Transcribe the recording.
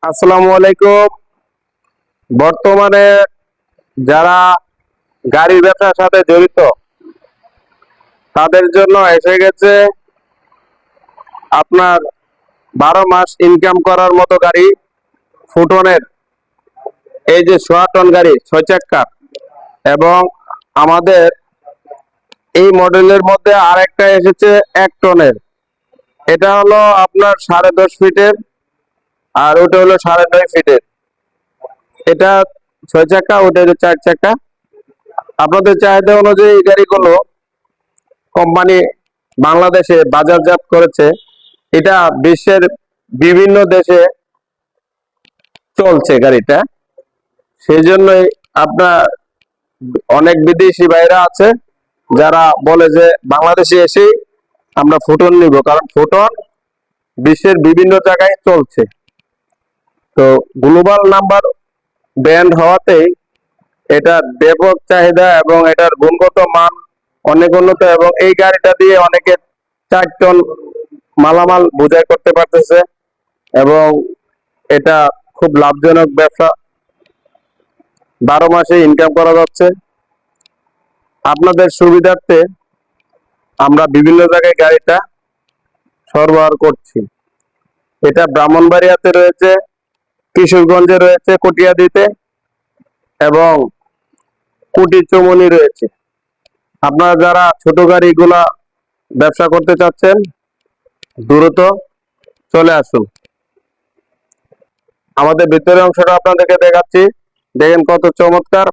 আসসালামু আলাইকুম। বর্তমানে যারা গাড়ির ব্যবসার সাথে জড়িত তাদের জন্য এসে গেছে আপনার 12 মাস ইনকাম করার মতো গাড়ি, ফুটনের এই যে 6 টন গাড়ি 6 চাক্কা। এবং আমাদের এই মডেলের মধ্যে আরেকটা এসেছে 1 টনের। এটা হলো আপনার 10.5 ফিটের, আর ওটা হলো 9.5 ফিটের। এটা 6 চাক্কা, ওটা হলো 4 চাক্কা। আপনাদের চাহিদা অনুযায়ী এই গাড়িগুলো কোম্পানি বাংলাদেশে বাজারজাত করেছে। এটা বিশ্বের বিভিন্ন দেশে চলছে গাড়িটা। সেই জন্যই আপনার অনেক বিদেশি ভাইরা আছে যারা বলে যে বাংলাদেশে এসেই আমরা ফুটন নিব, কারণ ফুটন বিশ্বের বিভিন্ন জায়গায় চলছে। তো গ্লোবাল নাম্বার ব্র্যান্ড হওয়াতেই এটা ব্যাপক চাহিদা এবং এটার গুণগত মান অনেক উন্নত, এবং এই গাড়িটা দিয়ে অনেকে 4 টন মালামাল বোঝাই করতে পারতেছে। এবং এটা খুব লাভজনক ব্যবসা, 12 মাসে ইনকাম করা যাচ্ছে। আপনাদের সুবিধার্থে আমরা বিভিন্ন জায়গায় গাড়িটা সরবরাহ করছি। এটা ব্রাহ্মণবাড়িয়াতে রয়েছে, কিশোরগঞ্জে রয়েছে কটিয়াদীতে, এবং কুটি চৌমনি রয়েছে। আপনারা যারা ছোট গাড়িগুলা ব্যবসা করতে চাচ্ছেন দ্রুত চলে আসুন। আমাদের ভিতরের অংশটা আপনাদেরকে দেখাচ্ছি, দেখেন কত চমৎকার।